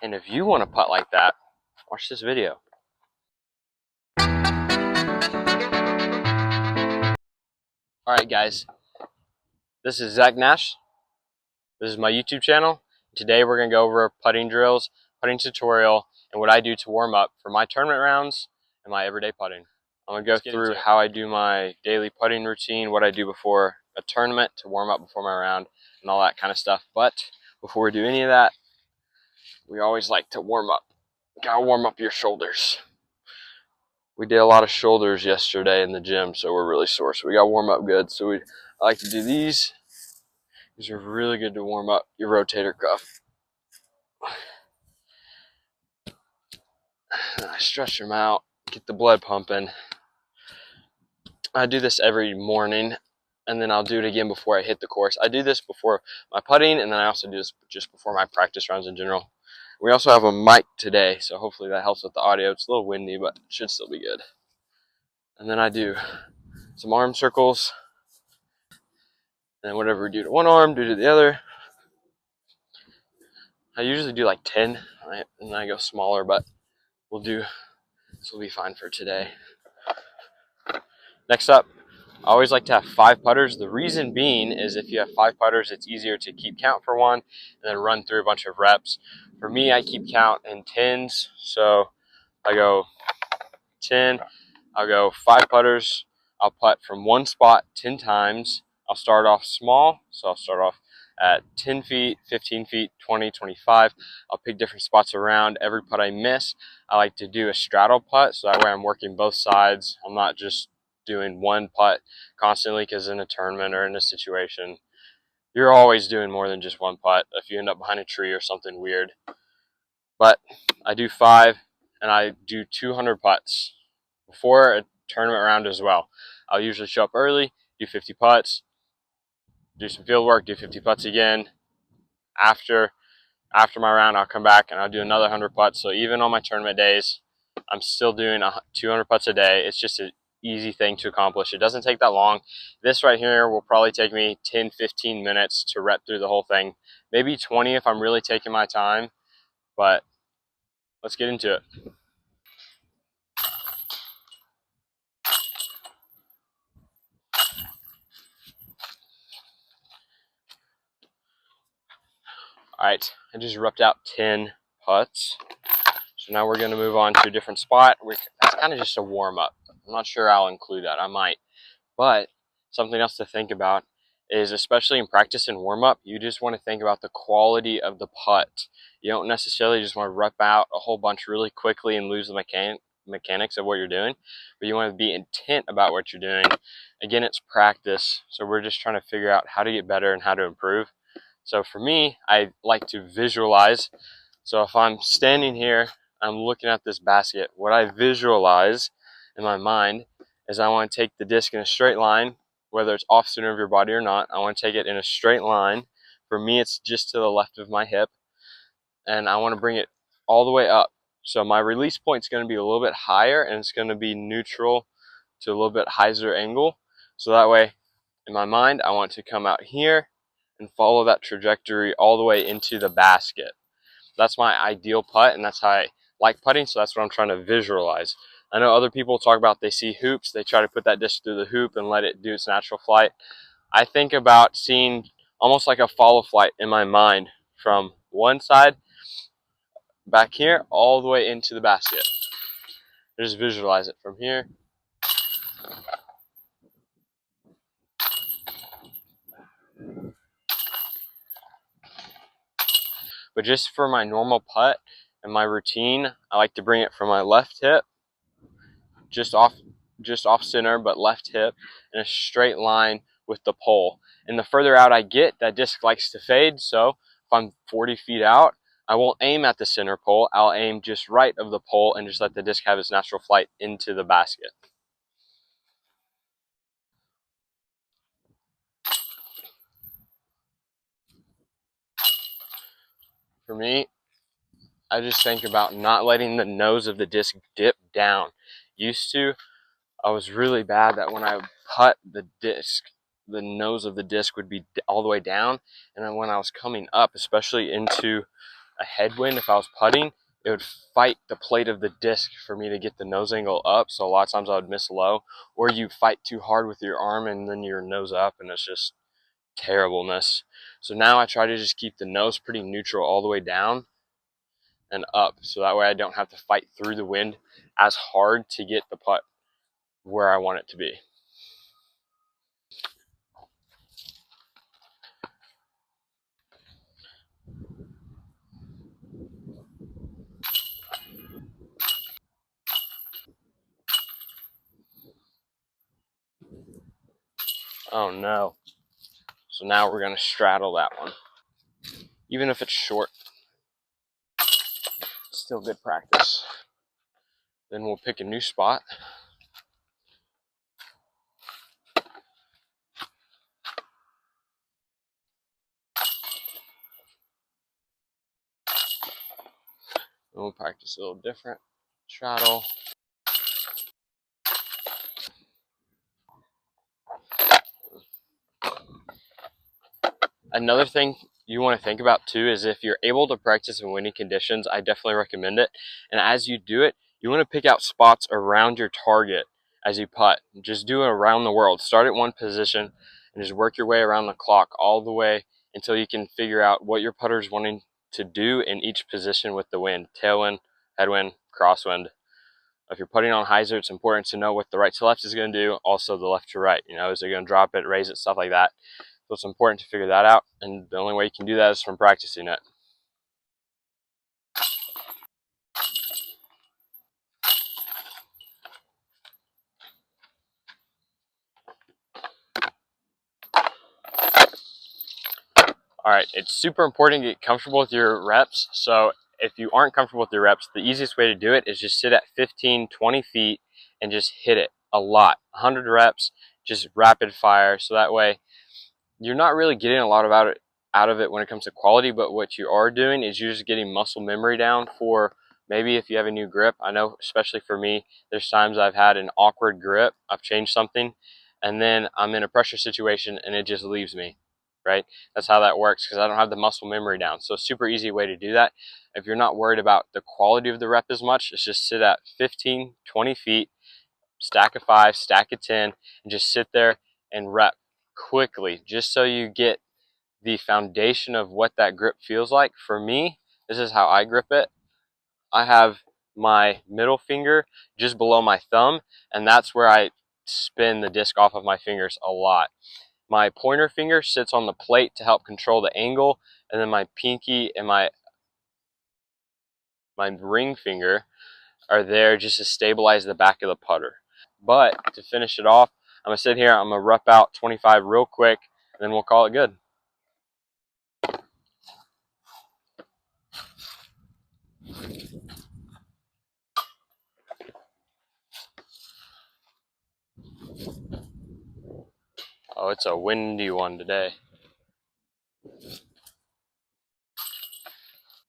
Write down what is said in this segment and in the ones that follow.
And if you want to putt like that, watch this video. Alright guys, this is Nash. This is my YouTube channel. Today we're going to go over putting drills, putting tutorial, and what I do to warm up for my tournament rounds and my everyday putting. I'm going to go through how I do my daily putting routine, what I do before a tournament to warm up before my round, and all that kind of stuff. But before we do any of that, we always like to warm up. You gotta warm up your shoulders. We did a lot of shoulders yesterday in the gym, so we're really sore. So we gotta warm up good. So I like to do these. These are really good to warm up your rotator cuff. I stretch them out, get the blood pumping. I do this every morning, and then I'll do it again before I hit the course. I do this before my putting, and then I also do this just before my practice rounds in general. We also have a mic today, so hopefully that helps with the audio. It's a little windy, but it should still be good. And then I do some arm circles, and then whatever we do to one arm, do to the other. I usually do like 10, and then I go smaller, but this will be fine for today. Next up, I always like to have 5 putters. The reason being is if you have 5 putters, it's easier to keep count for one and then run through a bunch of reps. For me, I keep count in 10s, so I go 10, I'll go 5 putters, I'll putt from one spot 10 times. I'll start off small, so I'll start off at 10 feet, 15 feet, 20, 25. I'll pick different spots around. Every putt I miss, I like to do a straddle putt, so that way I'm working both sides. I'm not just doing one putt constantly, because in a tournament or in a situation, you're always doing more than just one putt if you end up behind a tree or something weird. But I do 5, and I do 200 putts before a tournament round as well. I'll usually show up early, do 50 putts, do some field work, do 50 putts again. After my round, I'll come back and I'll do another 100 putts. So even on my tournament days, I'm still doing 200 putts a day. It's just an easy thing to accomplish. It doesn't take that long. This right here will probably take me 10-15 minutes to rep through the whole thing. Maybe 20 if I'm really taking my time, but let's get into it. Alright, I just repped out 10 putts. So now we're going to move on to a different spot. That's kind of just a warm-up. I'm not sure I'll include that. I might. But something else to think about is, especially in practice and warm-up, you just want to think about the quality of the putt. You don't necessarily just want to rep out a whole bunch really quickly and lose the mechanics of what you're doing, but you want to be intent about what you're doing. Again, it's practice, so we're just trying to figure out how to get better and how to improve. So for me, I like to visualize. So if I'm standing here, I'm looking at this basket, what I visualize in my mind is I want to take the disc in a straight line, whether it's off center of your body or not. I want to take it in a straight line. For me, it's just to the left of my hip, and I want to bring it all the way up. So my release point is going to be a little bit higher, and it's going to be neutral to a little bit higher angle. So that way, in my mind, I want to come out here and follow that trajectory all the way into the basket. That's my ideal putt, and that's how I like putting, so that's what I'm trying to visualize. I know other people talk about they see hoops, they try to put that disc through the hoop and let it do its natural flight. I think about seeing almost like a follow flight in my mind from one side back here all the way into the basket. Just visualize it from here. But just for my normal putt and my routine, I like to bring it from my left hip, just off center, but left hip, in a straight line with the pole. And the further out I get, that disc likes to fade. So if I'm 40 feet out, I won't aim at the center pole. I'll aim just right of the pole and just let the disc have its natural flight into the basket. For me, I just think about not letting the nose of the disc dip down. I was really bad that when I putt the disc, the nose of the disc would be all the way down, and then when I was coming up, especially into a headwind, if I was putting, it would fight the plate of the disc for me to get the nose angle up. So a lot of times I would miss low, or you fight too hard with your arm and then your nose up, and it's just terribleness. So now I try to just keep the nose pretty neutral all the way down and up, so that way I don't have to fight through the wind as hard to get the putt where I want it to be. Oh no. So now we're going to straddle that one. Even if it's short, still good practice. Then we'll pick a new spot. And we'll practice a little different. Straddle. Another thing you want to think about too is if you're able to practice in windy conditions, I definitely recommend it. And as you do it, you want to pick out spots around your target as you putt. Just do it around the world. Start at one position and just work your way around the clock all the way until you can figure out what your putter is wanting to do in each position with the wind. Tailwind, headwind, crosswind. If you're putting on hyzer, it's important to know what the right to left is going to do. Also the left to right. You know, is it going to drop it, raise it, stuff like that. So it's important to figure that out, and the only way you can do that is from practicing it. All right, it's super important to get comfortable with your reps. So if you aren't comfortable with your reps, the easiest way to do it is just sit at 15, 20 feet and just hit it a lot. 100 reps, just rapid fire. So that way you're not really getting a lot out of it when it comes to quality, but what you are doing is you're just getting muscle memory down for maybe if you have a new grip. I know, especially for me, there's times I've had an awkward grip, I've changed something, and then I'm in a pressure situation and it just leaves me, right? That's how that works because I don't have the muscle memory down. So a super easy way to do that, if you're not worried about the quality of the rep as much, is just sit at 15, 20 feet, stack of 5, stack of 10, and just sit there and rep quickly, just so you get the foundation of what that grip feels like. For me, this is how I grip it. I have my middle finger just below my thumb, and that's where I spin the disc off of my fingers a lot. My pointer finger sits on the plate to help control the angle, and then my pinky and my ring finger are there just to stabilize the back of the putter. But to finish it off, I'm gonna sit here, I'm gonna rep out 25 real quick, and then we'll call it good. Oh, it's a windy one today.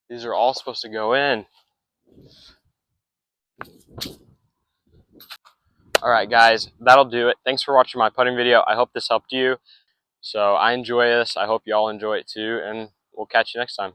These are all supposed to go in. All right, guys, that'll do it. Thanks for watching my putting video. I hope this helped you. So I enjoy this. I hope you all enjoy it too, and we'll catch you next time.